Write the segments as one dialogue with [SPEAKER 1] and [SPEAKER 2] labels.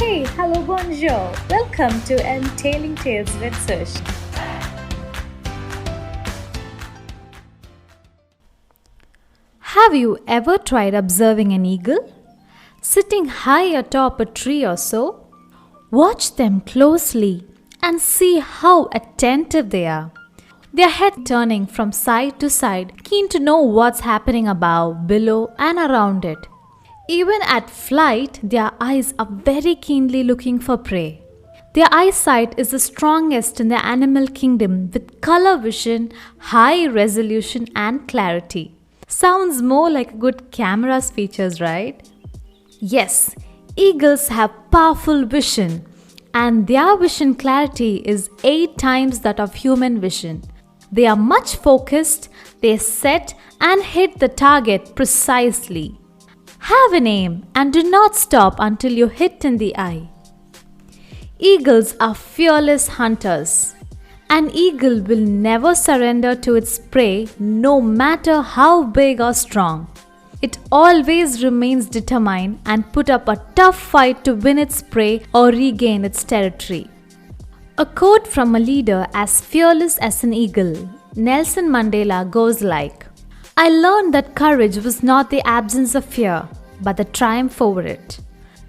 [SPEAKER 1] Hey, hello, bonjour. Welcome to Entailing Tales with Sush. Have you ever tried observing an eagle? Sitting high atop a tree or so? Watch them closely and see how attentive they are. Their head turning from side to side, keen to know what's happening above, below, and around it. Even at flight, their eyes are very keenly looking for prey. Their eyesight is the strongest in the animal kingdom with color vision, high resolution, and clarity. Sounds more like good camera's features, right? Yes, eagles have powerful vision, and their vision clarity is 8 times that of human vision. They are much focused, they set and hit the target precisely. Have an aim and do not stop until you hit in the eye. Eagles are fearless hunters. An eagle will never surrender to its prey no matter how big or strong. It always remains determined and put up a tough fight to win its prey or regain its territory. A quote from a leader as fearless as an eagle, Nelson Mandela, goes like, I learned that courage was not the absence of fear, but the triumph over it.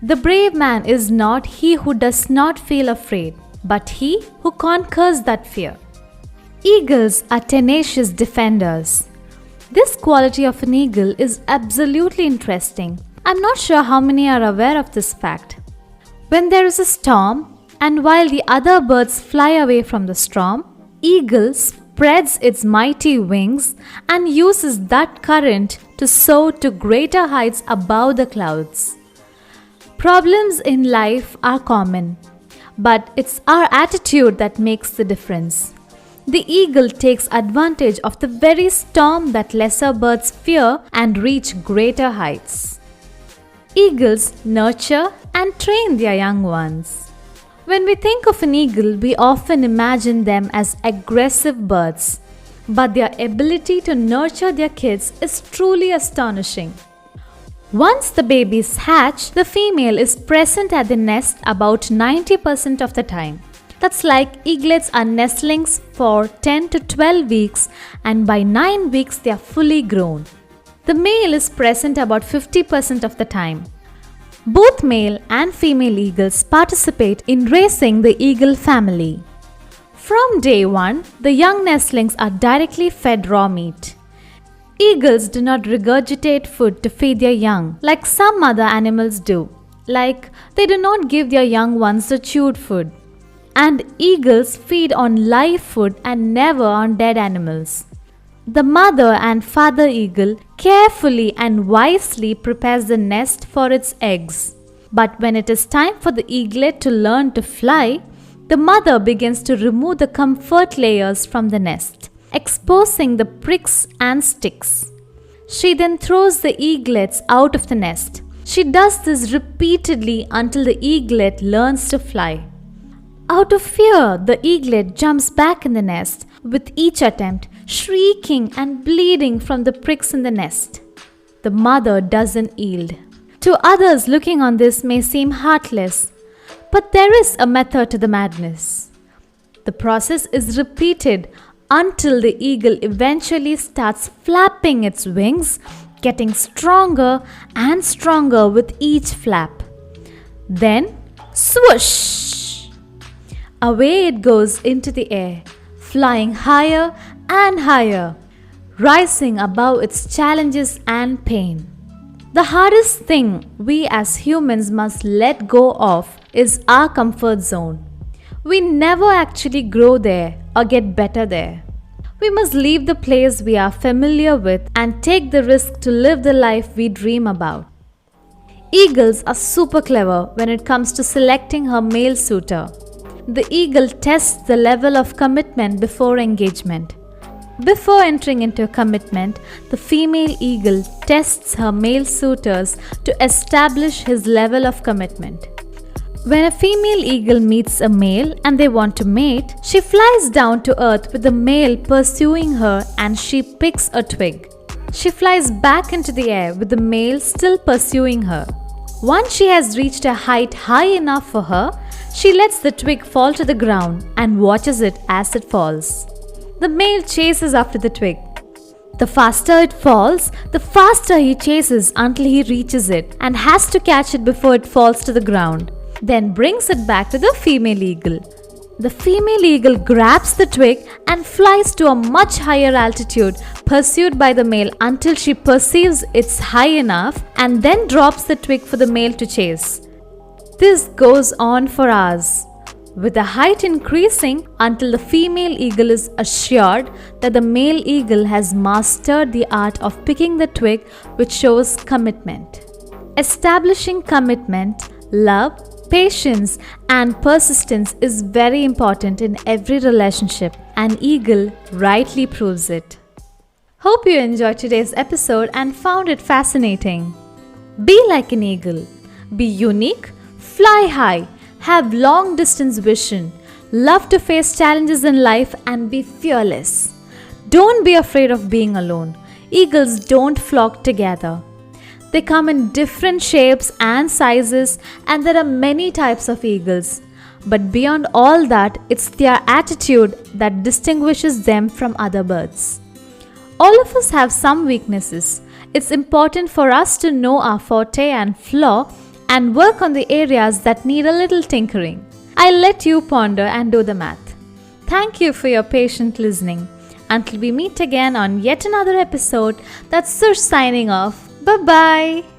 [SPEAKER 1] The brave man is not he who does not feel afraid, but he who conquers that fear. Eagles are tenacious defenders. This quality of an eagle is absolutely interesting. I'm not sure how many are aware of this fact. When there is a storm, and while the other birds fly away from the storm, eagle spreads its mighty wings and uses that current to soar to greater heights above the clouds. Problems in life are common, but it's our attitude that makes the difference. The eagle takes advantage of the very storm that lesser birds fear and reach greater heights. Eagles nurture and train their young ones. When we think of an eagle, we often imagine them as aggressive birds, but their ability to nurture their kids is truly astonishing. Once the babies hatch, the female is present at the nest about 90% of the time. That's like eaglets are nestlings for 10 to 12 weeks, and by 9 weeks they are fully grown. The male is present about 50% of the time. Both male and female eagles participate in raising the eagle family. From day one, the young nestlings are directly fed raw meat. Eagles do not regurgitate food to feed their young like some other animals do. Like, they do not give their young ones the chewed food. And eagles feed on live food and never on dead animals. The mother and father eagle carefully and wisely prepares the nest for its eggs. But when it is time for the eaglet to learn to fly, the mother begins to remove the comfort layers from the nest, exposing the pricks and sticks. She then throws the eaglets out of the nest. She does this repeatedly until the eaglet learns to fly. Out of fear, the eaglet jumps back in the nest with each attempt, shrieking and bleeding from the pricks in the nest. The mother doesn't yield. To others looking on this may seem heartless, but there is a method to the madness. The process is repeated until the eagle eventually starts flapping its wings, getting stronger and stronger with each flap. Then, swoosh! Away it goes into the air, flying higher and higher, rising above its challenges and pain. The hardest thing we as humans must let go of is our comfort zone. We never actually grow there or get better there. We must leave the place we are familiar with and take the risk to live the life we dream about. Eagles are super clever when it comes to selecting her male suitor. The eagle tests the level of commitment before engagement. Before entering into a commitment, the female eagle tests her male suitors to establish his level of commitment. When a female eagle meets a male and they want to mate, she flies down to earth with the male pursuing her and she picks a twig. She flies back into the air with the male still pursuing her. Once she has reached a height high enough for her, she lets the twig fall to the ground and watches it as it falls. The male chases after the twig. The faster it falls, the faster he chases until he reaches it and has to catch it before it falls to the ground, then brings it back to the female eagle. The female eagle grabs the twig and flies to a much higher altitude, pursued by the male until she perceives it's high enough and then drops the twig for the male to chase. This goes on for hours, with the height increasing until the female eagle is assured that the male eagle has mastered the art of picking the twig, which shows commitment. Establishing commitment, love, patience and persistence is very important in every relationship, and eagle rightly proves it. Hope you enjoyed today's episode and found it fascinating. Be like an eagle. Be unique, fly high, have long distance vision, love to face challenges in life and be fearless. Don't be afraid of being alone. Eagles don't flock together. They come in different shapes and sizes, and there are many types of eagles. But beyond all that, it's their attitude that distinguishes them from other birds. All of us have some weaknesses. It's important for us to know our forte and flaw and work on the areas that need a little tinkering. I'll let you ponder and do the math. Thank you for your patient listening. Until we meet again on yet another episode, that's Sush signing off. Bye-bye.